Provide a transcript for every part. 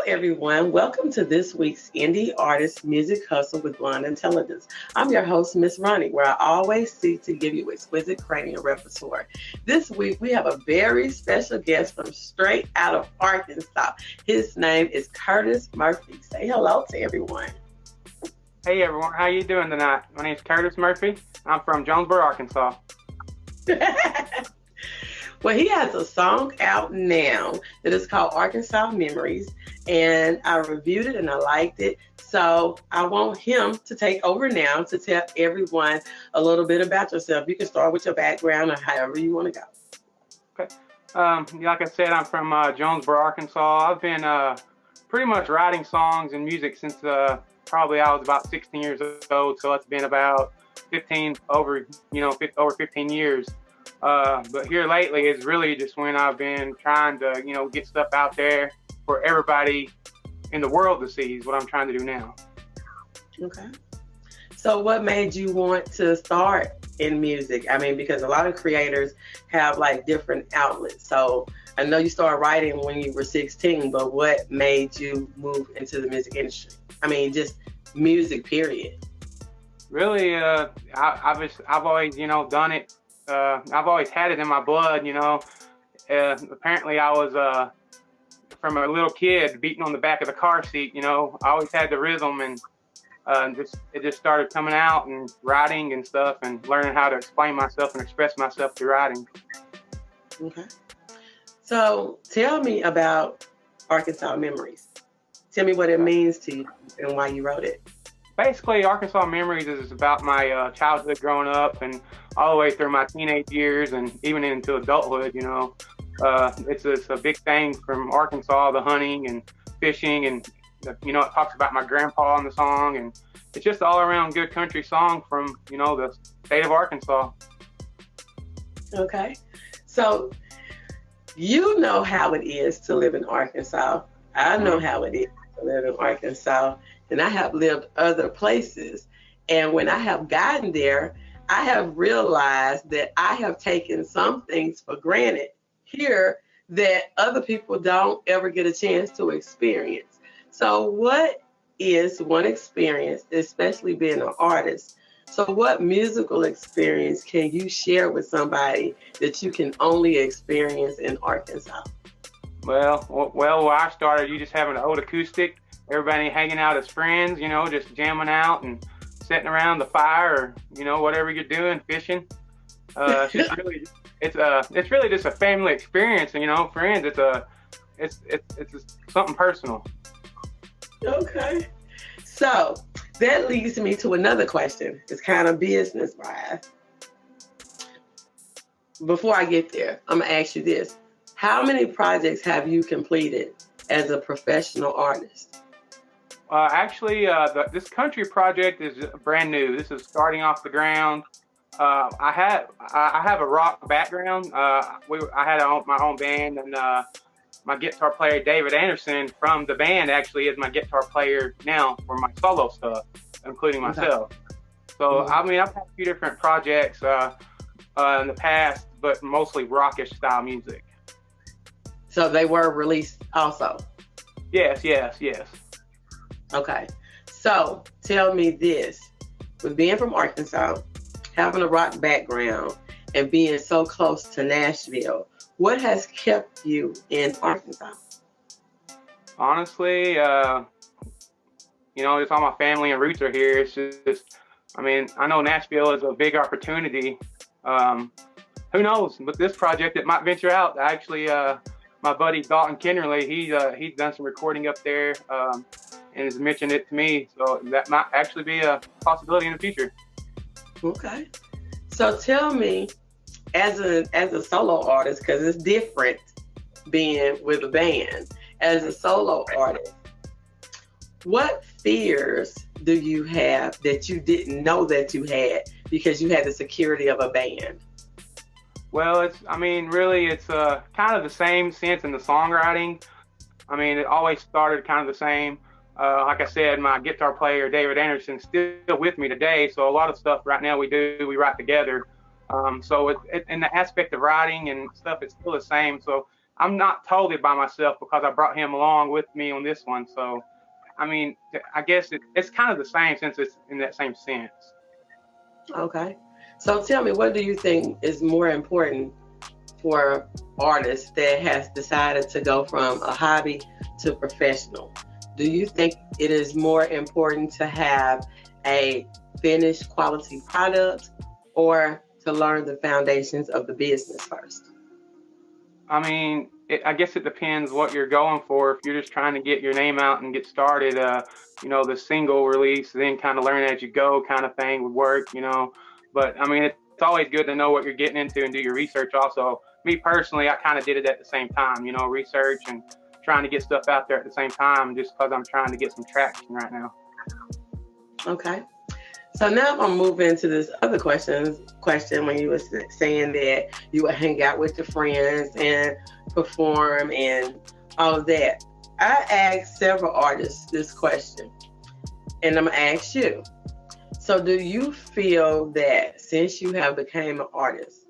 everyone. Welcome to this week's Indie Artist Music Hustle with Blonde Intelligence. I'm your host, Miss Ronnie, where I always seek to give you exquisite cranial repertoire. This week, we have a very special guest from straight out of Arkansas. His name is Curtis Murphy. Say hello to everyone. Hey everyone, how you doing tonight? My name is Curtis Murphy. I'm from Jonesboro, Arkansas. Well, he has a song out now that is called Arkansas Memories, and I reviewed it and I liked it. So I want him to take over now to tell everyone a little bit about yourself. You can start with your background or however you want to go. Okay. Like I said, I'm from Jonesboro, Arkansas. I've been pretty much writing songs and music since probably I was about 16 years old. So it's been about 15 years. But here lately is really just when I've been trying to, get stuff out there for everybody in the world to see is what I'm trying to do now. Okay. So what made you want to start in music? I mean, because a lot of creators have like different outlets. So I know you started writing when you were 16, but what made you move into the music industry? I mean, just music, period. Really, I've always, done it. I've always had it in my blood, apparently I was, from a little kid beating on the back of the car seat, I always had the rhythm and it just started coming out and writing and stuff and learning how to explain myself and express myself through writing. Okay. So tell me about Arkansas Memories. Tell me what it means to you and why you wrote it. Basically, Arkansas Memories is about my childhood growing up and all the way through my teenage years and even into adulthood, It's a big thing from Arkansas, the hunting and fishing and, it talks about my grandpa in the song and it's just all around good country song from, the state of Arkansas. Okay. So you know how it is to live in Arkansas. I know how it is to live in Arkansas. And I have lived other places. And when I have gotten there, I have realized that I have taken some things for granted here that other people don't ever get a chance to experience. So what is one experience, especially being an artist? So what musical experience can you share with somebody that you can only experience in Arkansas? Well, where I started, you just having an old acoustic, everybody hanging out as friends, just jamming out and sitting around the fire or, whatever you're doing, fishing. It's really just a family experience and, friends, it's something personal. Okay. So that leads me to another question. It's kind of business-wise. Before I get there, I'm going to ask you this. How many projects have you completed as a professional artist? Actually, this country project is brand new. This is starting off the ground. I have a rock background. I had my own band, and my guitar player David Anderson from the band actually is my guitar player now for my solo stuff, including myself. So I mean, I've had a few different projects in the past, but mostly rockish style music. So they were released also? Yes. Okay. So tell me this. With being from Arkansas, having a rock background, and being so close to Nashville, what has kept you in Arkansas? Honestly, just all my family and roots are here. It's just, I know Nashville is a big opportunity. Who knows? With this project, it might venture out. Actually, my buddy Dalton Kennerly, he's done some recording up there and has mentioned it to me. So that might actually be a possibility in the future. Okay. So tell me, as a solo artist, because it's different being with a band, as a solo artist, what fears do you have that you didn't know that you had because you had the security of a band? Well, it's kind of the same sense in the songwriting. It always started kind of the same. Like I said, my guitar player, David Anderson, is still with me today. So a lot of stuff right now we write together. So in the aspect of writing and stuff, it's still the same. So I'm not totally by myself because I brought him along with me on this one. So, I mean, I guess it's kind of the same since it's in that same sense. Okay. So tell me, what do you think is more important for artists that has decided to go from a hobby to professional? Do you think it is more important to have a finished quality product or to learn the foundations of the business first? I mean, I guess it depends what you're going for. If you're just trying to get your name out and get started, the single release, then kind of learn as you go kind of thing would work, But I mean, it's always good to know what you're getting into and do your research also. Me personally, I kind of did it at the same time, research and trying to get stuff out there at the same time just because I'm trying to get some traction right now. Okay. So now I'm gonna move into this other question when you were saying that you would hang out with your friends and perform and all of that. I asked several artists this question, and I'm gonna ask you. So do you feel that since you have become an artist,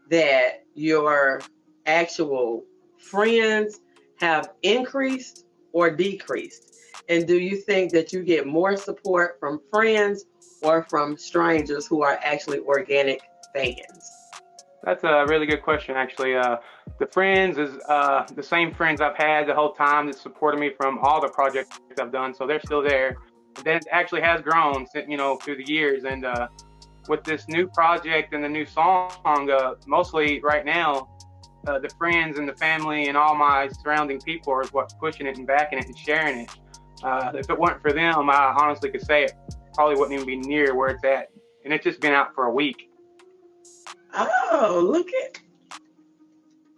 that your actual friends have increased or decreased? And do you think that you get more support from friends or from strangers who are actually organic fans? That's a really good question, actually. The friends is the same friends I've had the whole time that supported me from all the projects I've done, so they're still there. But then it actually has grown, through the years. And with this new project and the new song, mostly right now, the friends and the family and all my surrounding people are what's pushing it and backing it and sharing it. If it weren't for them, I honestly could say it probably wouldn't even be near where it's at. And it's just been out for a week. Oh, look at.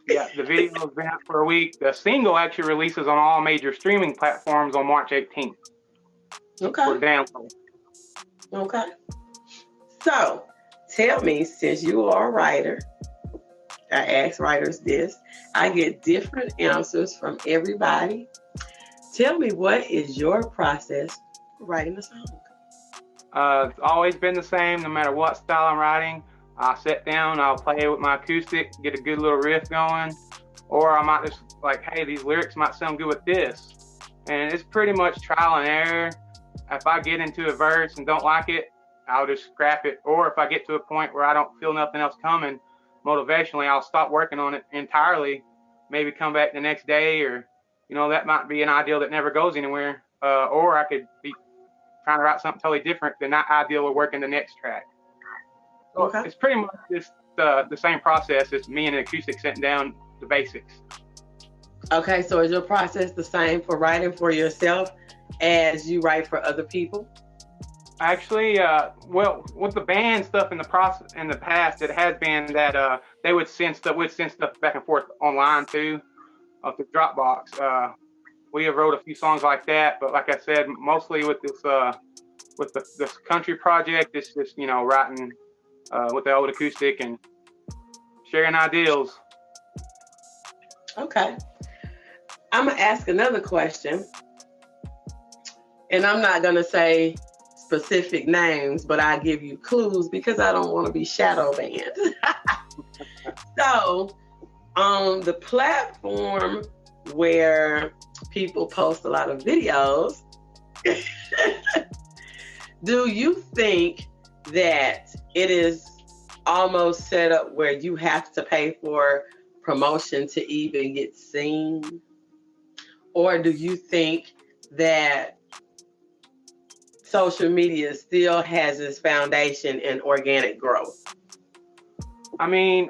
Yeah, the video's been out for a week. The single actually releases on all major streaming platforms on March 18th. Okay. For download. Okay. So, tell me, since you are a writer, I ask writers this, I get different answers from everybody. Tell me, what is your process for writing a song? It's always been the same, no matter what style I'm writing. I'll sit down, I'll play with my acoustic, get a good little riff going, or I might just like, hey, these lyrics might sound good with this. And it's pretty much trial and error. If I get into a verse and don't like it, I'll just scrap it. Or if I get to a point where I don't feel nothing else coming, motivationally, I'll stop working on it entirely, maybe come back the next day, or, that might be an ideal that never goes anywhere. Or I could be trying to write something totally different than that ideal would work in the next track. So okay. It's pretty much just the same process as me and an acoustic sitting down the basics. Okay, so is your process the same for writing for yourself as you write for other people? Actually, well, with the band stuff in the past, it has been that they would send stuff back and forth online too, through Dropbox. We have wrote a few songs like that, but like I said, mostly with this country project, it's just writing with the old acoustic and sharing ideals. Okay, I'm gonna ask another question, and I'm not gonna say specific names, but I give you clues because I don't want to be shadow banned. So, on the platform where people post a lot of videos, do you think that it is almost set up where you have to pay for promotion to even get seen? Or do you think that social media still has its foundation in organic growth? I mean,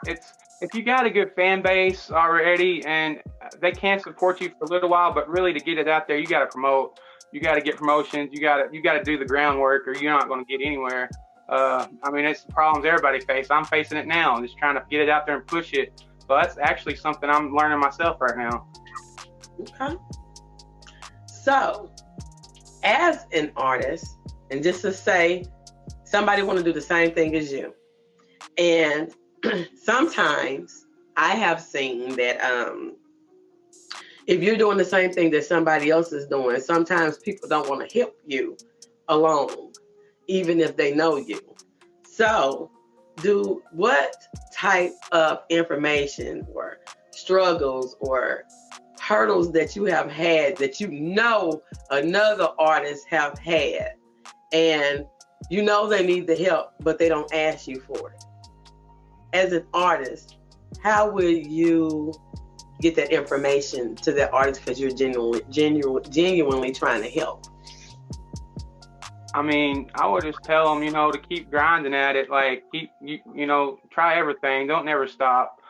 if you got a good fan base already and they can support you for a little while, but really to get it out there, you got to promote. You got to get promotions. You got to do the groundwork, or you're not going to get anywhere. I mean, it's the problems everybody faces. I'm facing it now. I'm just trying to get it out there and push it. So that's actually something I'm learning myself right now. Okay. So, as an artist, and just to say, somebody want to do the same thing as you, and sometimes I have seen that if you're doing the same thing that somebody else is doing, sometimes people don't want to help you along, even if they know you. So, what type of information or struggles or hurdles that you have had that you know another artist have had, and you know they need the help, but they don't ask you for it? As an artist, how will you get that information to that artist because you're genuinely trying to help? I mean, I would just tell them, to keep grinding at it. Like, try everything. Don't never stop.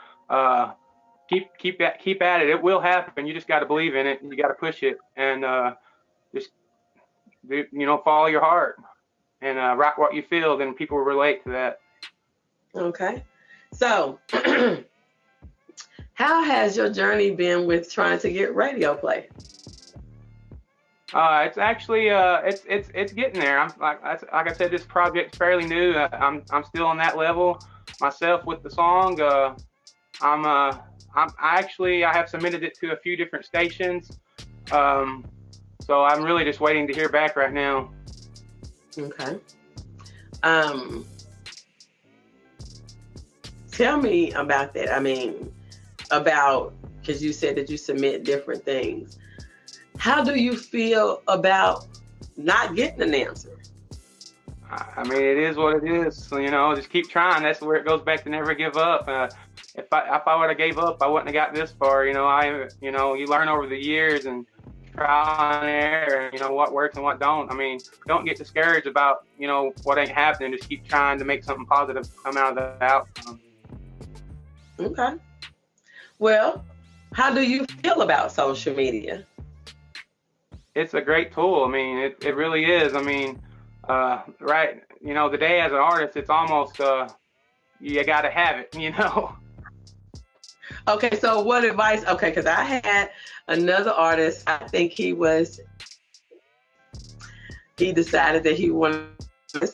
Keep at it. It will happen. You just got to believe in it. You got to push it, and just follow your heart and rock what you feel. Then people will relate to that. Okay. So, how has your journey been with trying to get radio play? It's actually it's getting there. I'm like I said, this project's fairly new. I'm still on that level myself with the song. I have submitted it to a few different stations. So I'm really just waiting to hear back right now. Okay. Tell me about that. I mean, because you said that you submit different things. How do you feel about not getting an answer? I mean, it is what it is. Just keep trying. That's where it goes back to never give up. If I would have gave up, I wouldn't have got this far. You learn over the years and trial and error, and what works and what don't. I mean, don't get discouraged about what ain't happening. Just keep trying to make something positive come out of the outcome. Okay. Well, how do you feel about social media? It's a great tool. I mean, it really is. I mean, right, today as an artist, it's almost, you got to have it, Okay, so what advice? Okay, because I had another artist, I think he decided that he wanted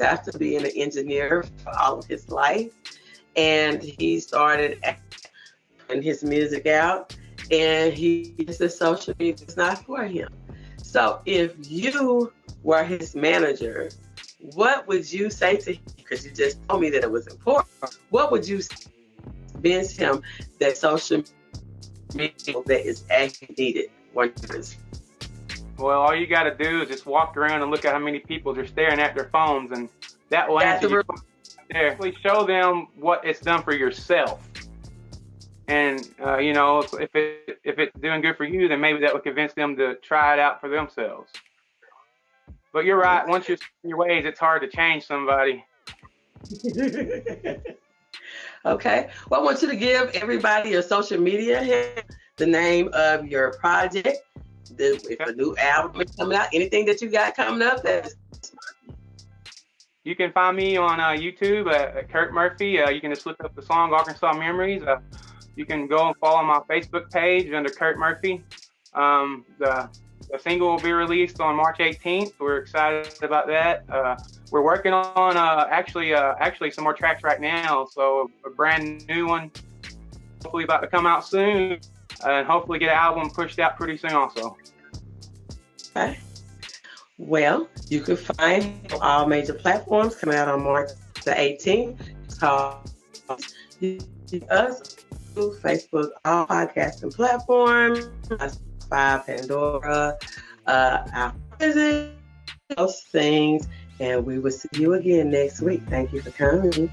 after being an engineer for all of his life. And he started putting his music out, and he said social media is not for him. So if you were his manager, what would you say to him? Because you just told me that it was important. What would you convince him that social media that is actually needed? Well, all you got to do is just walk around and look at how many people are staring at their phones, and that will answer your question there. Show them what it's done for yourself. And, if it's doing good for you, then maybe that would convince them to try it out for themselves. But you're right. Once you're in your ways, it's hard to change somebody. Okay. Well, I want you to give everybody your social media, the name of your project, if a new album is coming out, anything that you got coming up. You can find me on YouTube at Kurt Murphy. You can just look up the song Arkansas Memories. You can go and follow my Facebook page under Kurt Murphy. The single will be released on March 18th. We're excited about that. We're working on actually some more tracks right now. So a brand new one, hopefully about to come out soon, and hopefully get an album pushed out pretty soon also. Okay. Well, you can find all major platforms coming out on March the 18th. It's called us. Facebook, all podcasting platforms, Spotify, Pandora, those things, and we will see you again next week. Thank you for coming.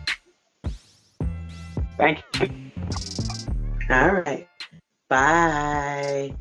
Thank you. All right. Bye.